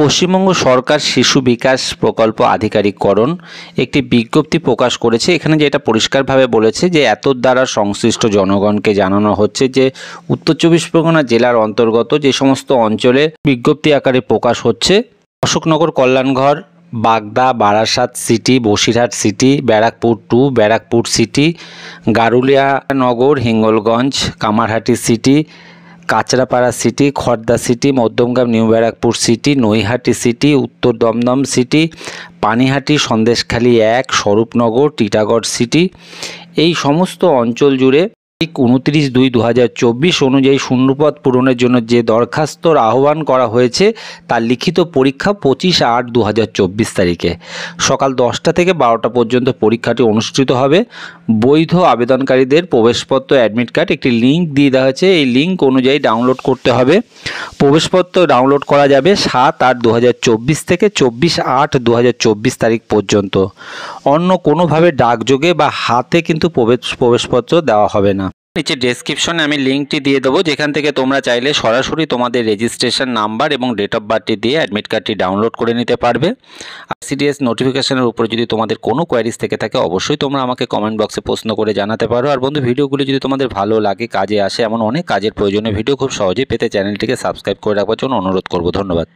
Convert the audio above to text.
পশ্চিমবঙ্গ সরকার শিশু বিকাশ প্রকল্প আধিকারিককরণ একটি বিজ্ঞপ্তি প্রকাশ করেছে। এখানে যেটা পরিষ্কারভাবে বলেছে যে এত দ্বারা সংশ্লিষ্ট জনগণকে জানানো হচ্ছে যে উত্তর চব্বিশ পরগনা জেলার অন্তর্গত যে সমস্ত অঞ্চলে বিজ্ঞপ্তি আকারে প্রকাশ হচ্ছে, Ashoknagar, Kalyanghar, Bagda, Barasat city, Basirhat city, Barrackpore 2, Barrackpore city, Garulia Nagar, Hingalganj, Kamarhati city, Kanchrapara city, Khardah city, Madhyamgram new Barrackpore city, Naihati city, Uttar Dumdum city, Panihati, Sandeshkhali 1, Swarupnagar, Titagarh city, এই সমস্ত অঞ্চল জুড়ে 29/2/2024 অনুযায়ী শূন্যপদ পূরণের জন্য যে দরখাস্তর আহ্বান করা হয়েছে তার লিখিত পরীক্ষা 25/8/2024 তারিখে সকাল 10টা থেকে 12টা পর্যন্ত পরীক্ষাটি অনুষ্ঠিত হবে। বৈধ আবেদনকারীদের প্রবেশপত্র, অ্যাডমিট কার্ড, একটি লিঙ্ক দিয়ে দেওয়া হয়েছে। এই লিঙ্ক অনুযায়ী ডাউনলোড করতে হবে। প্রবেশপত্র ডাউনলোড করা যাবে 7/8/2024 থেকে 24/8/2024 তারিখ পর্যন্ত। অন্য কোনোভাবে ডাকযোগে বা হাতে কিন্তু প্রবেশপত্র দেওয়া হবে না। নিচে ডেসক্রিপশনে আমি লিঙ্কটি দিয়ে দেবো, যেখান থেকে তোমরা চাইলে সরাসরি তোমাদের রেজিস্ট্রেশন নাম্বার এবং ডেট অফ বার্থটি দিয়ে অ্যাডমিট কার্ডটি ডাউনলোড করে নিতে পারবে। ICDS নোটিফিকেশনের উপরে যদি তোমাদের কোনো কোয়ারিজ থেকে থাকে অবশ্যই তোমরা আমাকে কমেন্ট বক্সে প্রশ্ন করে জানাতে পারো। আর বন্ধু, ভিডিওগুলি যদি তোমাদের ভালো লাগে, কাজে আসে, এমন অনেক কাজের প্রয়োজনীয় ভিডিও খুব সহজেই পেতে চ্যানেলটিকে সাবস্ক্রাইব করে রাখবার জন্য অনুরোধ করব। ধন্যবাদ।